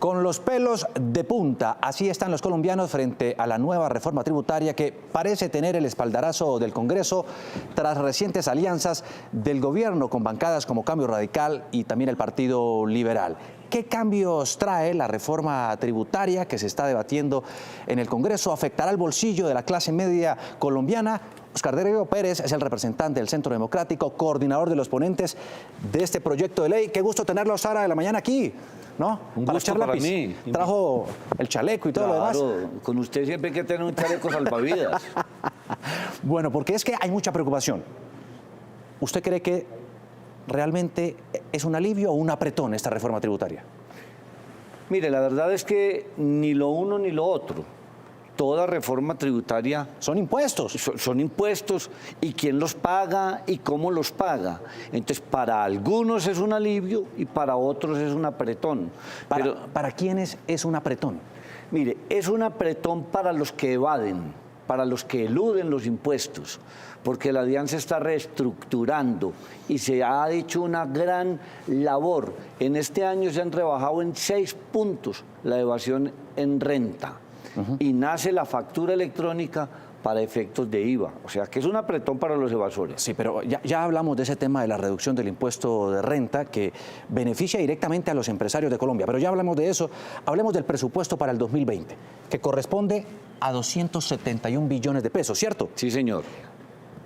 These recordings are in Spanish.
Con los pelos de punta, así están los colombianos frente a la nueva reforma tributaria que parece tener el espaldarazo del Congreso tras recientes alianzas del gobierno con bancadas como Cambio Radical y también el Partido Liberal. ¿Qué cambios trae la reforma tributaria que se está debatiendo en el Congreso? ¿Afectará el bolsillo de la clase media colombiana? Oscar Diego Pérez es el representante del Centro Democrático, coordinador de los ponentes de este proyecto de ley. Qué gusto tenerlo a esta hora de la mañana aquí, ¿no? Un para gusto echar para lápiz. mí. Trajo el chaleco y todo lo demás. Claro, con usted siempre hay que tener un chaleco salvavidas. Bueno, porque es que hay mucha preocupación. ¿Usted cree que realmente es un alivio o un apretón esta reforma tributaria? Mire, la verdad es que ni lo uno ni lo otro. Toda reforma tributaria Son impuestos. son impuestos, y quién los paga y cómo los paga. Entonces, para algunos es un alivio y para otros es un apretón. ¿Para quiénes es un apretón? Mire, es un apretón para los que evaden, para los que eluden los impuestos, porque la DIAN se está reestructurando y se ha hecho una gran labor. En este año se han rebajado en 6 puntos la evasión en renta. Y nace la factura electrónica para efectos de IVA. O sea, que es un apretón para los evasores. Sí, pero ya hablamos de ese tema de la reducción del impuesto de renta que beneficia directamente a los empresarios de Colombia. Pero ya hablamos de eso. Hablemos del presupuesto para el 2020, que corresponde a 271 billones de pesos, ¿cierto? Sí, señor.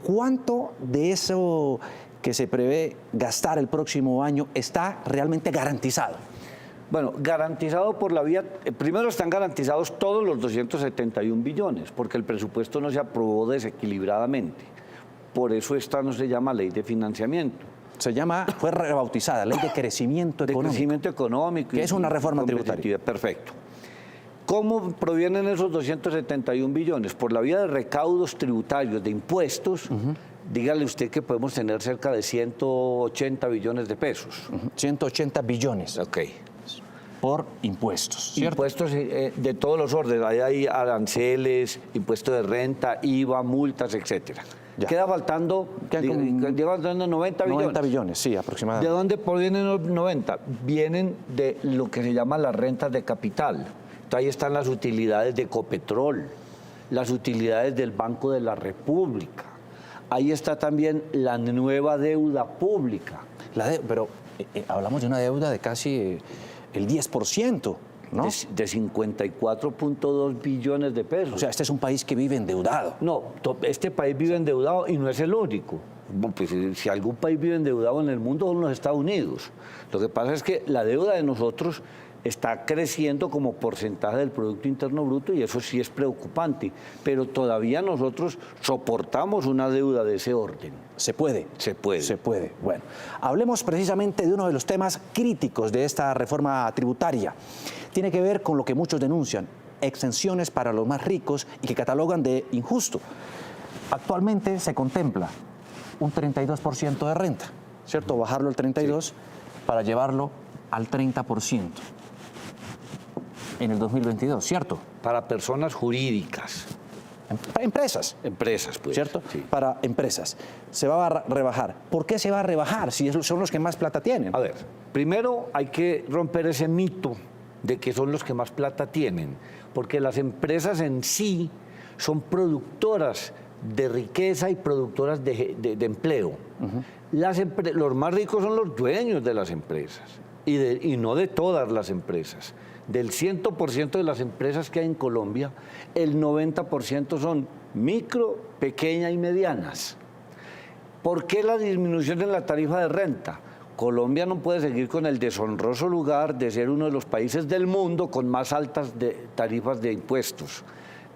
¿Cuánto de eso que se prevé gastar el próximo año está realmente garantizado? Bueno, garantizado por la vía, primero están garantizados todos los 271 billones, porque el presupuesto no se aprobó desequilibradamente. Por eso esta no se llama ley de financiamiento. Fue rebautizada, ley de crecimiento económico. De crecimiento económico. Que es una reforma tributaria. Perfecto. ¿Cómo provienen esos 271 billones? Por la vía de recaudos tributarios, de impuestos. Dígale usted que podemos tener cerca de 180 billones de pesos. 180 billones. Ok. Por impuestos, ¿cierto? Impuestos de todos los órdenes. Hay aranceles, impuesto de renta, IVA, multas, etcétera. Ya. Queda faltando 90 billones. 90 billones, sí, aproximadamente. ¿De dónde provienen los 90? Vienen de lo que se llama las rentas de capital. Entonces, ahí están las utilidades de Ecopetrol, las utilidades del Banco de la República. Ahí está también la nueva deuda pública. Pero hablamos de una deuda de casi el 10%, ¿no? De 54.2 billones de pesos. O sea, este es un país que vive endeudado. No, este país vive endeudado y no es el único. Pues, si algún país vive endeudado en el mundo son los Estados Unidos. Lo que pasa es que la deuda de nosotros está creciendo como porcentaje del Producto Interno Bruto y eso sí es preocupante, pero todavía nosotros soportamos una deuda de ese orden. ¿Se puede? Se puede. Se puede. Bueno, hablemos precisamente de uno de los temas críticos de esta reforma tributaria. Tiene que ver con lo que muchos denuncian, exenciones para los más ricos y que catalogan de injusto. Actualmente se contempla un 32% de renta, ¿cierto? Bajarlo al 32% para llevarlo al 30%. En el 2022, ¿cierto? Para personas jurídicas. Empresas. Empresas, pues. ¿Cierto? Sí. Para empresas. Se va a rebajar. ¿Por qué se va a rebajar si son los que más plata tienen? A ver, primero hay que romper ese mito de que son los que más plata tienen, porque las empresas en sí son productoras de riqueza y productoras de empleo. Los más ricos son los dueños de las empresas y no de todas las empresas. Del 100% de las empresas que hay en Colombia, el 90% son micro, pequeñas y medianas. ¿Por qué la disminución en la tarifa de renta? Colombia no puede seguir con el deshonroso lugar de ser uno de los países del mundo con más altas tarifas de impuestos.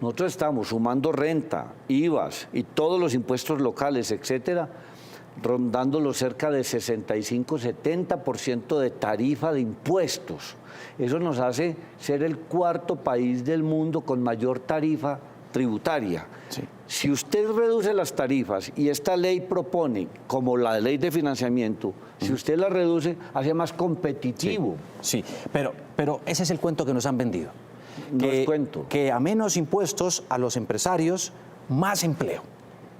Nosotros estamos sumando renta, IVAs y todos los impuestos locales, etcétera, rondándolo cerca de 65-70% de tarifa de impuestos. Eso nos hace ser el 4º país del mundo con mayor tarifa tributaria. Sí. Si usted reduce las tarifas y esta ley propone, como la ley de financiamiento, si usted la reduce, hace más competitivo. Sí, pero ese es el cuento que nos han vendido. No es cuento. Que a menos impuestos a los empresarios, más empleo.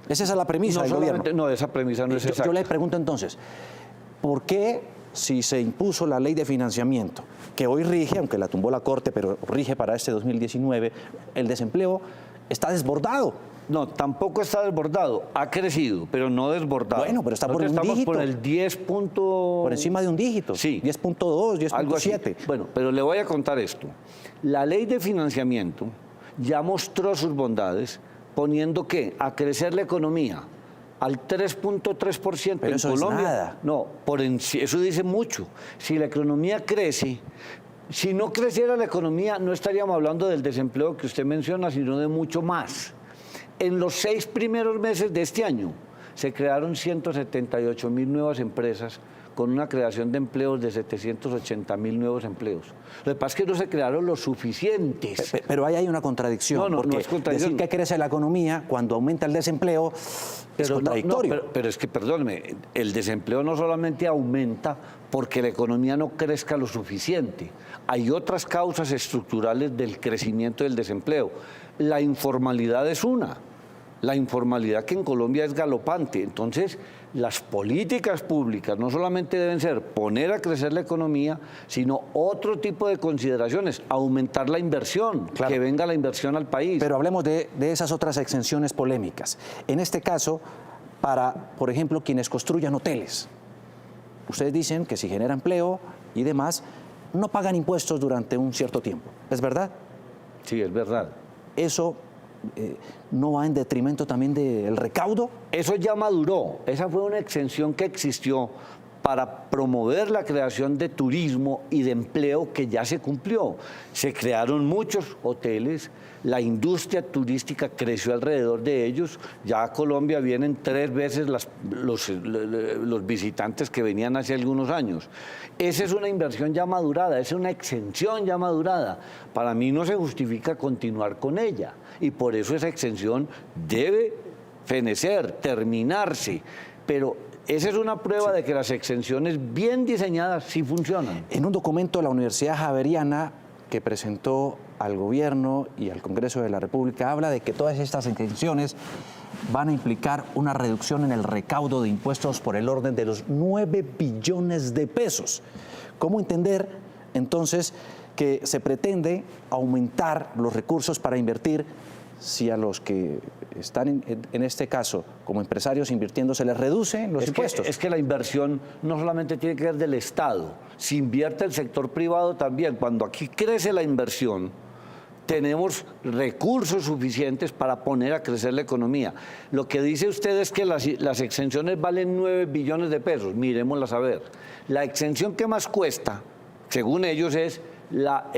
Esa es la premisa del gobierno. No, esa premisa no es exacta. Yo le pregunto entonces, ¿por qué si se impuso la ley de financiamiento, que hoy rige, aunque la tumbó la Corte, pero rige para este 2019, el desempleo está desbordado. No, tampoco está desbordado. Ha crecido, pero no desbordado. Bueno, pero está por un Estamos dígito. por el 10 punto... Por encima de un dígito. Sí. 10.2, Algo así. 10.7. Bueno, pero le voy a contar esto. La ley de financiamiento ya mostró sus bondades poniendo ¿qué? A crecer la economía al 3.3% Pero en eso Colombia. es nada. No, eso dice mucho. Si la economía crece, si no creciera la economía, no estaríamos hablando del desempleo que usted menciona, sino de mucho más. En los 6 primeros meses de este año se crearon 178.000 nuevas empresas con una creación de empleos de 780.000 nuevos empleos. Lo que pasa es que no se crearon los suficientes. Pero ahí hay una contradicción, No porque es contradicción. decir que crece la economía cuando aumenta el desempleo es contradictorio. Pero es que, perdóneme, el desempleo no solamente aumenta porque la economía no crezca lo suficiente. Hay otras causas estructurales del crecimiento del desempleo. La informalidad es una. La informalidad que en Colombia es galopante. Entonces, las políticas públicas no solamente deben ser poner a crecer la economía, sino otro tipo de consideraciones, aumentar la inversión, Claro. que venga la inversión al país. Pero hablemos de esas otras exenciones polémicas. En este caso, para, por ejemplo, quienes construyan hoteles. Ustedes dicen que si genera empleo y demás, no pagan impuestos durante un cierto tiempo. ¿Es verdad? Sí, es verdad. Eso no va en detrimento también del recaudo. Eso ya maduró. Esa fue una exención que existió para promover la creación de turismo y de empleo que ya se cumplió. Se crearon muchos hoteles, la industria turística creció alrededor de ellos. Ya a Colombia vienen 3 veces los visitantes que venían hace algunos años. Esa es una inversión ya madurada, es una exención ya madurada. Para mí no se justifica continuar con ella y por eso esa exención debe fenecer, terminarse. Pero esa es una prueba de que las exenciones bien diseñadas sí funcionan. En un documento de la Universidad Javeriana que presentó al gobierno y al Congreso de la República, habla de que todas estas exenciones van a implicar una reducción en el recaudo de impuestos por el orden de los 9 billones de pesos. ¿Cómo entender entonces que se pretende aumentar los recursos para invertir si a los que están en este caso como empresarios invirtiendo se les reducen los impuestos? Es que la inversión no solamente tiene que ver del Estado, si invierte el sector privado también. Cuando aquí crece la inversión, tenemos recursos suficientes para poner a crecer la economía. Lo que dice usted es que las exenciones valen 9 billones de pesos. Miremoslas a ver. La exención que más cuesta, según ellos, es la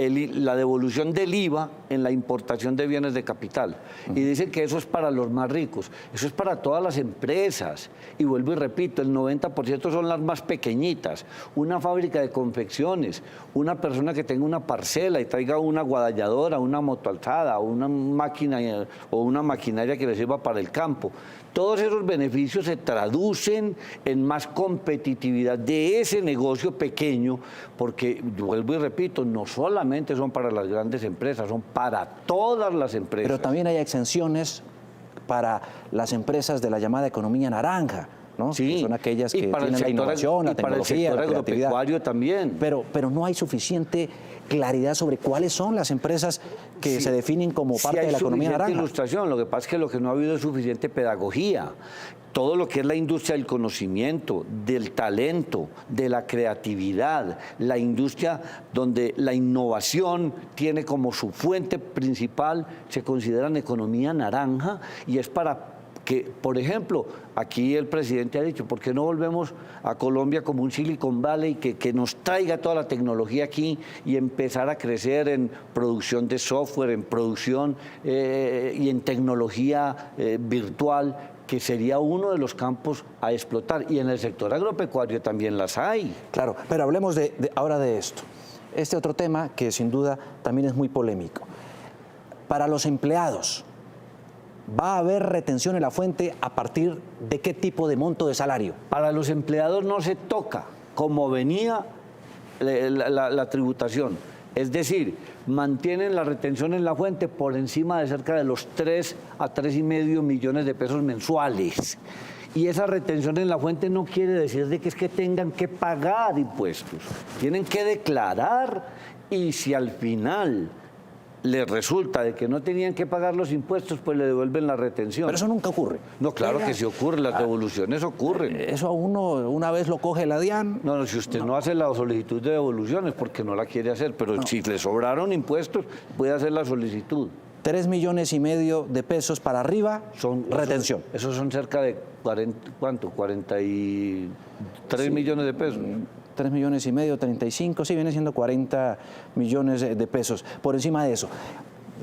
devolución del IVA en la importación de bienes de capital. Y dicen que eso es para los más ricos. Eso es para todas las empresas. Y vuelvo y repito, el 90% son las más pequeñitas. Una fábrica de confecciones, una persona que tenga una parcela y traiga una guadalladora, una motoalzada, una máquina o una maquinaria que le sirva para el campo. Todos esos beneficios se traducen en más competitividad de ese negocio pequeño, porque, vuelvo y repito, no solamente son para las grandes empresas, son para todas las empresas. Pero también hay exenciones para las empresas de la llamada economía naranja, ¿no? Sí, Que son aquellas que para tienen la innovación, la tecnología, para la el sector creatividad. agropecuario también. Pero no hay suficiente claridad sobre cuáles son las empresas que se definen como parte de la economía naranja. Ilustración, lo que pasa es que lo que no ha habido es suficiente pedagogía. Todo lo que es la industria del conocimiento, del talento, de la creatividad, la industria donde la innovación tiene como su fuente principal, se considera economía naranja y es para que, por ejemplo, aquí el presidente ha dicho, ¿por qué no volvemos a Colombia como un Silicon Valley que nos traiga toda la tecnología aquí y empezar a crecer en producción de software, en producción y en tecnología virtual, que sería uno de los campos a explotar? Y en el sector agropecuario también las hay. Claro, pero hablemos ahora de esto. Este otro tema que sin duda también es muy polémico. Para los empleados, ¿va a haber retención en la fuente a partir de qué tipo de monto de salario? Para los empleados no se toca como venía la tributación. Es decir, mantienen la retención en la fuente por encima de cerca de los 3 a 3,5 millones de pesos mensuales. Y esa retención en la fuente no quiere decir de que es que tengan que pagar impuestos. Tienen que declarar y si al final les resulta de que no tenían que pagar los impuestos, pues le devuelven la retención. Pero eso nunca ocurre. No, claro que sí ocurre, las devoluciones ocurren. Eso a uno una vez lo coge la DIAN. No, si usted no hace la solicitud de devolución es porque no la quiere hacer, pero si le sobraron impuestos, puede hacer la solicitud. 3,5 millones de pesos para arriba, retención. Esos son cerca de 43 millones de pesos. 3,5 millones, 35, sí, viene siendo 40 millones de pesos. Por encima de eso,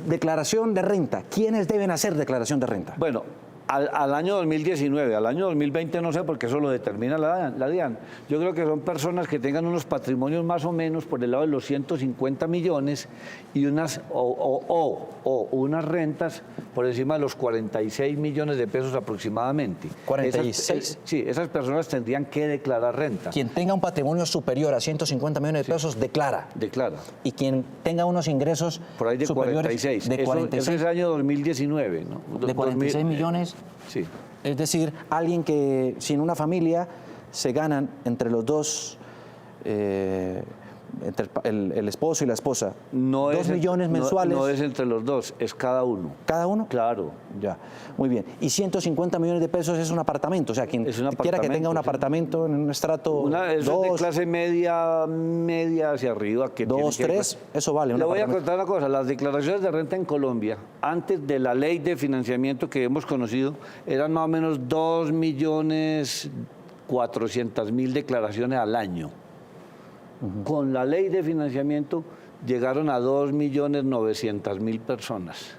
declaración de renta. ¿Quiénes deben hacer declaración de renta? Bueno, al año 2019, al año 2020 no sé, porque eso lo determina la DIAN. Yo creo que son personas que tengan unos patrimonios más o menos por el lado de los 150 millones y unas unas rentas por encima de los 46 millones de pesos aproximadamente. 46. Esas personas tendrían que declarar renta. Quien tenga un patrimonio superior a 150 millones de pesos, declara. Declara. Y quien tenga unos ingresos por ahí de superiores 46. De 46. Eso es año 2019, ¿no? De 46 millones. Sí. Es decir, alguien que sin una familia se ganan entre los dos, entre el esposo y la esposa, 2 millones mensuales. No es entre los dos, es cada uno. ¿Cada uno? Claro. Ya, muy bien. Y 150 millones de pesos es un apartamento, o sea, quien quiera que tenga un apartamento en un estrato es de clase media hacia arriba. Que 2, 3, eso vale. Le voy a contar una cosa, las declaraciones de renta en Colombia, antes de la ley de financiamiento que hemos conocido, eran más o menos 2.400.000 declaraciones al año. Con la ley de financiamiento llegaron a 2.900.000 personas.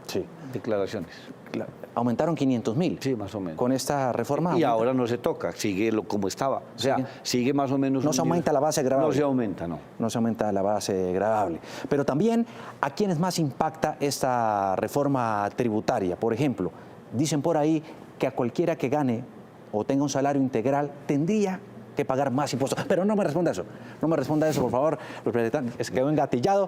Sí. Declaraciones. Aumentaron 500.000. Sí, más o menos. Con esta reforma. Y ahora no se toca, sigue como estaba. O sea, sigue más o menos. No se aumenta la base gravable. No se aumenta, no. No se aumenta la base gravable. Pero también, ¿a quiénes más impacta esta reforma tributaria? Por ejemplo, dicen por ahí que a cualquiera que gane o tenga un salario integral tendría que pagar más impuestos. Pero no me responda eso. No me responda eso, por favor. Es que quedó engatillado.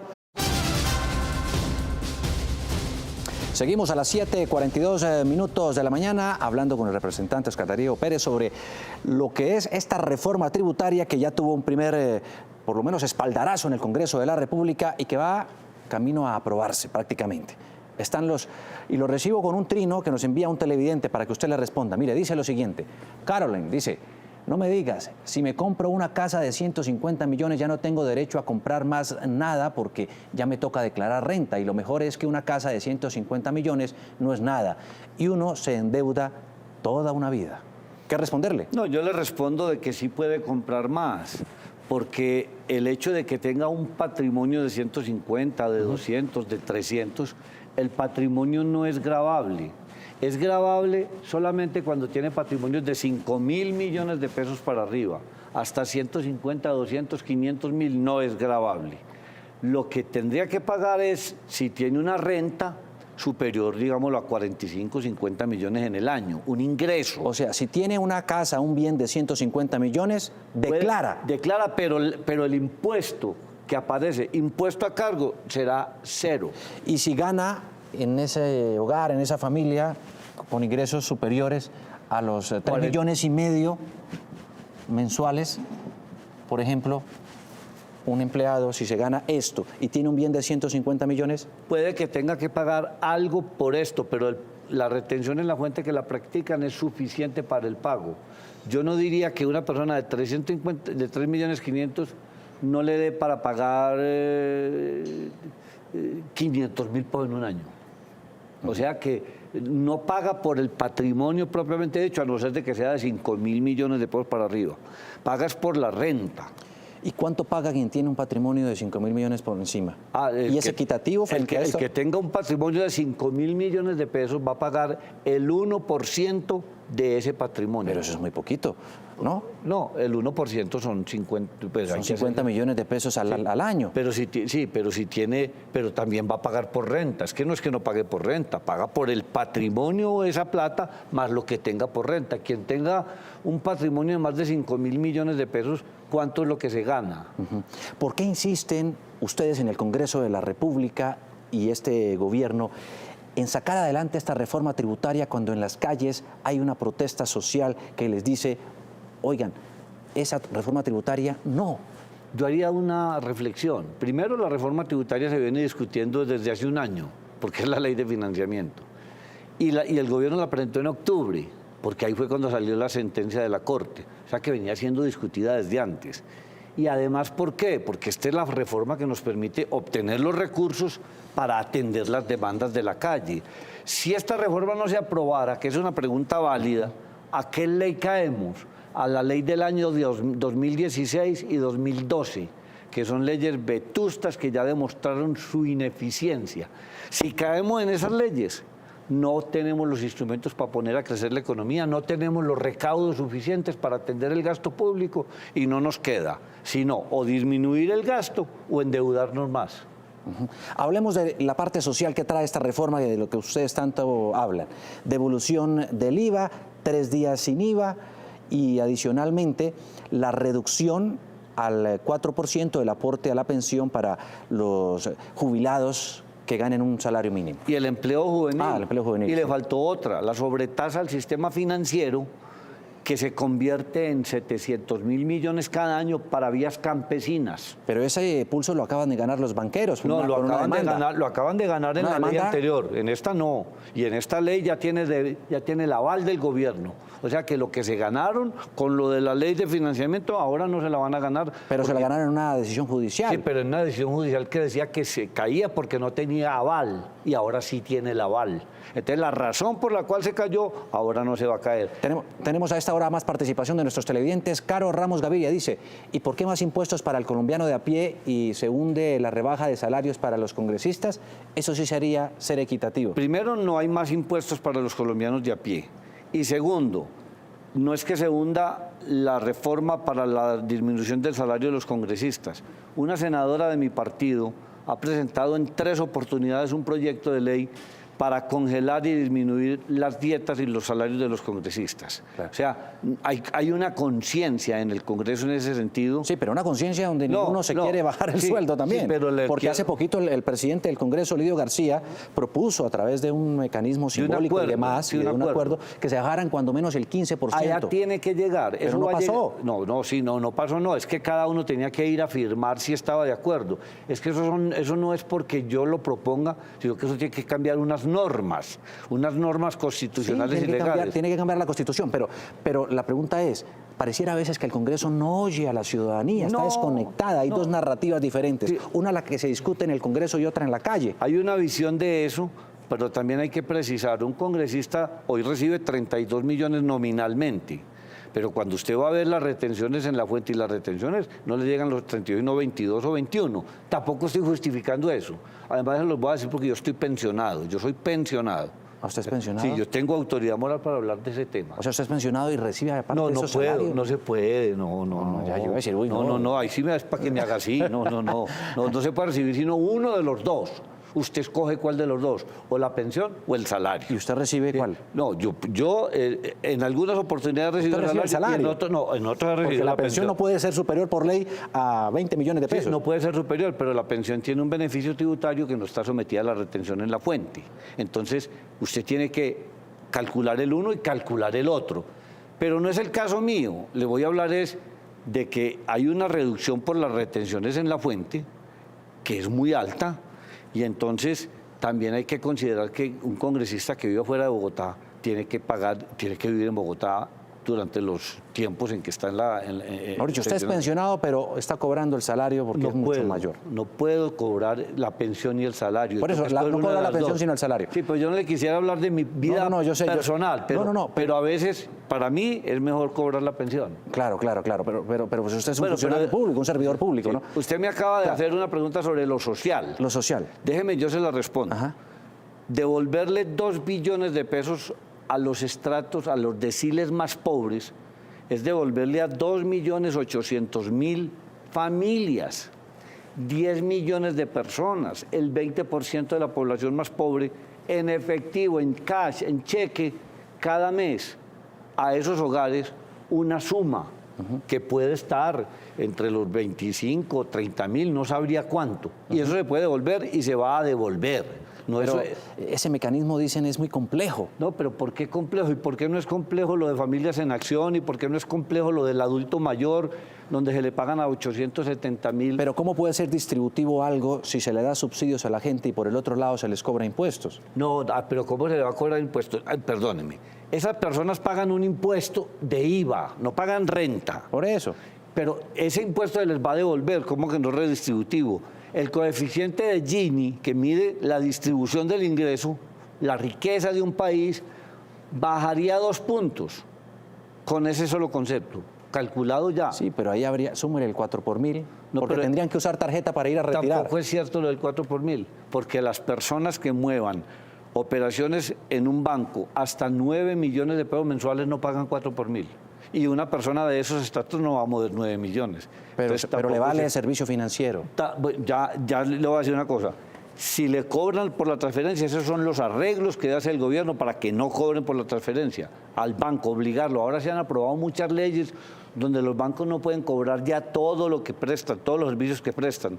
Seguimos a las 7:42 minutos de la mañana hablando con el representante Oscar Darío Pérez sobre lo que es esta reforma tributaria que ya tuvo un primer, por lo menos, espaldarazo en el Congreso de la República y que va camino a aprobarse prácticamente. Y lo recibo con un trino que nos envía un televidente para que usted le responda. Mire, dice lo siguiente. Caroline dice: no me digas, si me compro una casa de 150 millones ya no tengo derecho a comprar más nada porque ya me toca declarar renta y lo mejor es que una casa de 150 millones no es nada y uno se endeuda toda una vida. ¿Qué responderle? No, yo le respondo de que sí puede comprar más, porque el hecho de que tenga un patrimonio de 150, de 200, de 300, el patrimonio no es gravable. Es gravable solamente cuando tiene patrimonios de 5.000 millones de pesos para arriba. Hasta 150, 200, 500.000 no es gravable. Lo que tendría que pagar es si tiene una renta superior, digámoslo, a 45, 50 millones en el año, un ingreso. O sea, si tiene una casa, un bien de 150 millones, declara. Declara, pero el impuesto que aparece, impuesto a cargo, será 0. Y si gana en ese hogar, en esa familia, con ingresos superiores a los 3,5 millones mensuales, por ejemplo, un empleado, si se gana esto y tiene un bien de 150 millones... Puede que tenga que pagar algo por esto, pero la retención en la fuente que la practican es suficiente para el pago. Yo no diría que una persona de 3,5 millones no le dé para pagar 500.000 pesos en un año. O sea que no paga por el patrimonio propiamente dicho, a no ser de que sea de 5.000 millones de pesos para arriba. Pagas por la renta. ¿Y cuánto paga quien tiene un patrimonio de 5.000 millones por encima? ¿Y es equitativo frente a esto? El que tenga un patrimonio de 5.000 millones de pesos va a pagar el 1% de ese patrimonio. Pero eso es muy poquito, ¿no? No, el 1% son 50... Pues son 50 millones de pesos al año. Pero pero también va a pagar por renta. Es que no pague por renta, paga por el patrimonio de esa plata más lo que tenga por renta. Quien tenga un patrimonio de más de 5.000 millones de pesos, ¿cuánto es lo que se gana? ¿Por qué insisten ustedes en el Congreso de la República y este gobierno en sacar adelante esta reforma tributaria cuando en las calles hay una protesta social que les dice, oigan, esa reforma tributaria no? Yo haría una reflexión. Primero, la reforma tributaria se viene discutiendo desde hace un año, porque es la ley de financiamiento. Y el gobierno la presentó en octubre, porque ahí fue cuando salió la sentencia de la Corte. O sea que venía siendo discutida desde antes. Y además, ¿por qué? Porque esta es la reforma que nos permite obtener los recursos para atender las demandas de la calle. Si esta reforma no se aprobara, que es una pregunta válida, ¿a qué ley caemos? A la ley del año 2016 y 2012, que son leyes vetustas que ya demostraron su ineficiencia. Si caemos en esas leyes, no tenemos los instrumentos para poner a crecer la economía, no tenemos los recaudos suficientes para atender el gasto público y no nos queda, sino o disminuir el gasto o endeudarnos más. Hablemos de la parte social que trae esta reforma y de lo que ustedes tanto hablan. Devolución del IVA, 3 días sin IVA y adicionalmente la reducción al 4% del aporte a la pensión para los jubilados que ganen un salario mínimo. Y el empleo juvenil. El empleo juvenil. Y sí. le faltó otra, la sobretasa al sistema financiero, que se convierte en 700.000 millones cada año para vías campesinas. Pero ese pulso lo acaban de ganar los banqueros. No, lo acaban de ganar en la ley anterior, en esta no. Y en esta ley ya tiene el aval del gobierno. O sea que lo que se ganaron con lo de la ley de financiamiento ahora no se la van a ganar. Pero se la ganaron en una decisión judicial. Sí, pero en una decisión judicial que decía que se caía porque no tenía aval y ahora sí tiene el aval. Entonces la razón por la cual se cayó ahora no se va a caer. Tenemos a esta hora más participación de nuestros televidentes. Caro Ramos Gaviria dice, ¿y por qué más impuestos para el colombiano de a pie y se hunde la rebaja de salarios para los congresistas? Eso sí sería ser equitativo. Primero, no hay más impuestos para los colombianos de a pie. Y segundo, no es que se hunda la reforma para la disminución del salario de los congresistas. Una senadora de mi partido ha presentado en 3 oportunidades un proyecto de ley para congelar y disminuir las dietas y los salarios de los congresistas. Claro. O sea, hay una conciencia en el Congreso en ese sentido. Sí, pero una conciencia donde ninguno se quiere bajar el sueldo también. Sí, pero porque hace poquito el presidente del Congreso, Lidio García, propuso a través de un mecanismo simbólico y demás, de un acuerdo, que se bajaran cuando menos el 15%. Allá tiene que llegar. Pero eso no pasó. No pasó, no. Es que cada uno tenía que ir a firmar si estaba de acuerdo. Es que eso no es porque yo lo proponga, sino que eso tiene que cambiar unas normas constitucionales y legales. Tiene que cambiar la Constitución, pero la pregunta es, pareciera a veces que el Congreso no oye a la ciudadanía, está desconectada, hay dos narrativas diferentes, una la que se discute en el Congreso y otra en la calle. Hay una visión de eso, pero también hay que precisar, un congresista hoy recibe 32 millones nominalmente, pero cuando usted va a ver las retenciones en la fuente y las retenciones no le llegan los 32, no 22 o 21. Tampoco estoy justificando eso. Además, se los voy a decir porque yo estoy pensionado. Yo soy pensionado. ¿Usted es pensionado? Sí, yo tengo autoridad moral para hablar de ese tema. O sea, usted es pensionado y recibe aparte de esos salarios. No se puede, no. Ya yo iba a decir, uy, no, ahí sí me das para que me haga así. No se puede recibir sino uno de los dos. Usted escoge cuál de los dos, o la pensión o el salario. ¿Y usted recibe cuál? No, yo en algunas oportunidades recibo el salario. Y en otras he recibido porque la pensión no puede ser superior por ley a 20 millones de pesos. Sí, no puede ser superior, pero la pensión tiene un beneficio tributario que no está sometida a la retención en la fuente. Entonces, usted tiene que calcular el uno y calcular el otro. Pero no es el caso mío. Le voy a hablar de que hay una reducción por las retenciones en la fuente, que es muy alta. Y entonces también hay que considerar que un congresista que vive fuera de Bogotá tiene que vivir en Bogotá durante los tiempos en que está en la... Mauricio, usted es pensionado, pero está cobrando el salario porque es mucho mayor. No puedo cobrar la pensión y el salario. Por eso, no cobra la pensión sino el salario. Sí, pero yo no le quisiera hablar de mi vida personal, pero a veces para mí es mejor cobrar la pensión. Claro, pero pues usted es un funcionario público, un servidor público, ¿no? Usted me acaba de hacer una pregunta sobre lo social. Lo social. Déjeme, yo se la respondo. Ajá. Devolverle 2 billones de pesos a los estratos, a los deciles más pobres, es devolverle a 2.800.000 familias, 10 millones de personas, el 20% de la población más pobre, en efectivo, en cash, en cheque, cada mes, a esos hogares una suma que puede estar entre los 25, 30.000, no sabría cuánto. Y eso se puede devolver y se va a devolver. No, Pero ese mecanismo, dicen, es muy complejo. No, pero ¿por qué complejo? ¿Y por qué no es complejo lo de Familias en Acción? ¿Y por qué no es complejo lo del adulto mayor, donde se le pagan a 870.000? Pero ¿cómo puede ser distributivo algo si se le da subsidios a la gente y por el otro lado se les cobra impuestos? No, pero ¿cómo se le va a cobrar impuestos? Ay, perdóneme. Esas personas pagan un impuesto de IVA, no pagan renta. Por eso. Pero ese impuesto se les va a devolver, ¿cómo que no es redistributivo? El coeficiente de Gini, que mide la distribución del ingreso, la riqueza de un país, bajaría 2 puntos con ese solo concepto, calculado ya. Sí, pero ahí habría, súmele el 4 por mil, No, porque pero tendrían que usar tarjeta para ir a retirar. Tampoco es cierto lo del 4 por mil, porque las personas que muevan operaciones en un banco hasta 9 millones de pesos mensuales no pagan 4 por mil. Y una persona de esos estatus no va a mover 9 millones. Pero Entonces, le vale el servicio financiero. Ya le voy a decir una cosa. Si le cobran por la transferencia, esos son los arreglos que hace el gobierno para que no cobren por la transferencia al banco, obligarlo. Ahora se han aprobado muchas leyes donde los bancos no pueden cobrar ya todo lo que prestan, todos los servicios que prestan.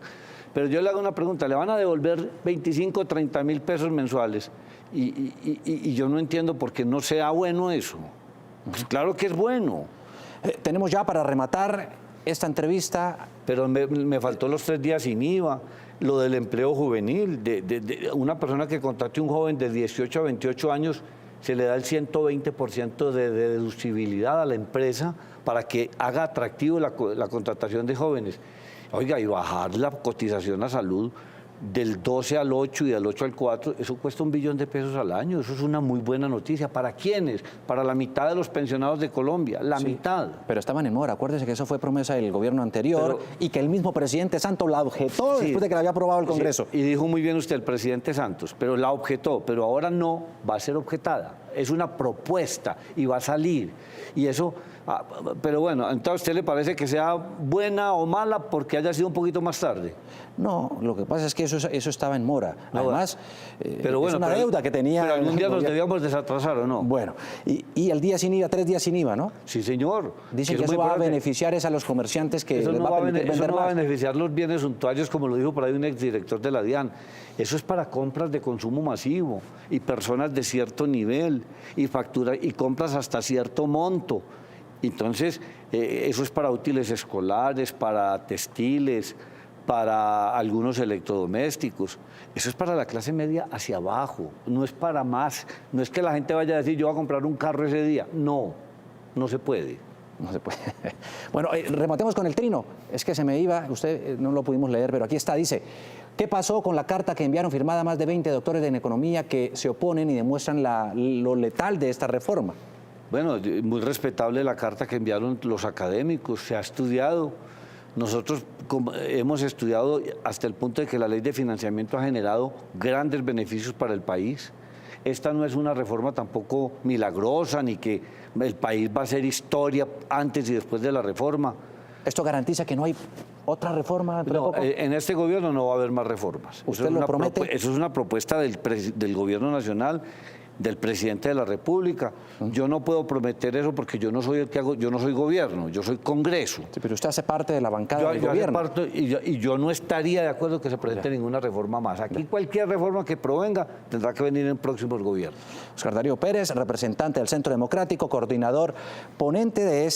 Pero yo le hago una pregunta, le van a devolver 25 o 30 mil pesos mensuales y yo no entiendo por qué no sea bueno eso. Pues claro que es bueno. Tenemos ya para rematar esta entrevista. Pero me faltó los 3 días sin IVA, lo del empleo juvenil, de una persona que contrate a un joven de 18 a 28 años, se le da el 120% de deducibilidad a la empresa para que haga atractivo la contratación de jóvenes. Oiga, y bajar la cotización a salud del 12 al 8 y del 8 al 4, eso cuesta $1 billón al año. Eso es una muy buena noticia. ¿Para quiénes? Para la mitad de los pensionados de Colombia, la mitad. Pero estaban en mora, acuérdese que eso fue promesa del gobierno anterior y que el mismo presidente Santos la objetó después de que la había aprobado el Congreso. Sí, y dijo muy bien usted, el presidente Santos, pero la objetó, pero ahora no va a ser objetada. Es una propuesta y va a salir. Y eso, pero bueno, entonces ¿a usted le parece que sea buena o mala porque haya sido un poquito más tarde? No, lo que pasa es que eso estaba en mora. Además, pero bueno, es una deuda que tenía. Pero algún día nos debíamos desatrasar, ¿o no? Bueno, y el día sin IVA, 3 días sin IVA, ¿no? Sí, señor. Dicen que eso va a beneficiar a los comerciantes que eso les no va a permitir vender va a más. beneficiar los bienes suntuarios, como lo dijo por ahí un exdirector de la DIAN. Eso es para compras de consumo masivo y personas de cierto nivel y factura y compras hasta cierto monto. Entonces, eso es para útiles escolares, para textiles, para algunos electrodomésticos. Eso es para la clase media hacia abajo, no es para más. No es que la gente vaya a decir, yo voy a comprar un carro ese día. No, no se puede. No se puede. Bueno, rematemos con el trino. Es que se me iba, usted no lo pudimos leer, pero aquí está, dice, ¿qué pasó con la carta que enviaron firmada más de 20 doctores en economía que se oponen y demuestran lo letal de esta reforma? Bueno, muy respetable la carta que enviaron los académicos, se ha estudiado. Nosotros hemos estudiado hasta el punto de que la ley de financiamiento ha generado grandes beneficios para el país. Esta no es una reforma tampoco milagrosa, ni que el país va a hacer historia antes y después de la reforma. ¿Esto garantiza que no hay otra reforma? No, en este gobierno no va a haber más reformas. ¿Usted lo promete? Eso es una propuesta del gobierno nacional, del presidente de la República. Yo no puedo prometer eso porque yo no soy el que hago, yo no soy gobierno, yo soy Congreso. Sí, pero usted hace parte de la bancada del gobierno. Y yo no estaría de acuerdo que se presente ninguna reforma más. Aquí cualquier reforma que provenga tendrá que venir en próximos gobiernos. Oscar Darío Pérez, representante del Centro Democrático, coordinador, ponente de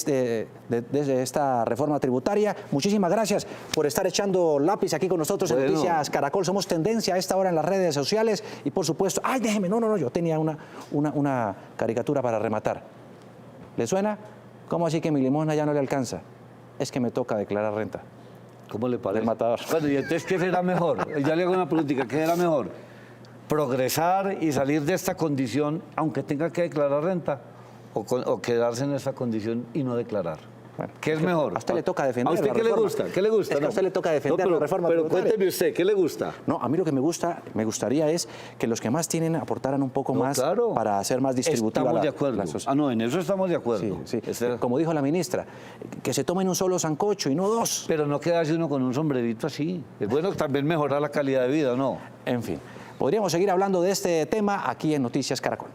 esta reforma tributaria. Muchísimas gracias por estar echando lápiz aquí con nosotros en Noticias Caracol. Somos tendencia a esta hora en las redes sociales y por supuesto, ay, déjeme, no, yo tenía una caricatura para rematar. ¿Le suena? ¿Cómo así que mi limosna ya no le alcanza? Es que me toca declarar renta. ¿Cómo le parece? Del matador. Bueno, y entonces, ¿qué será mejor? Ya le hago una política, ¿qué será mejor? ¿Progresar y salir de esta condición, aunque tenga que declarar renta? ¿O quedarse en esta condición y no declarar? Bueno, ¿qué es mejor? A usted le toca defender. ¿A usted qué le gusta? ¿Qué le gusta? Es que a usted le toca defender la reforma pero tributaria. cuénteme usted, ¿qué le gusta? No, a mí lo que me gustaría es que los que más tienen aportaran un poco más para hacer más distributiva Estamos de acuerdo. No, en eso estamos de acuerdo. Sí. Como dijo la ministra, que se tomen un solo sancocho y no 2. Pero no quedarse uno con un sombrerito así. Es bueno también mejorar la calidad de vida, ¿o no? En fin, podríamos seguir hablando de este tema aquí en Noticias Caracol.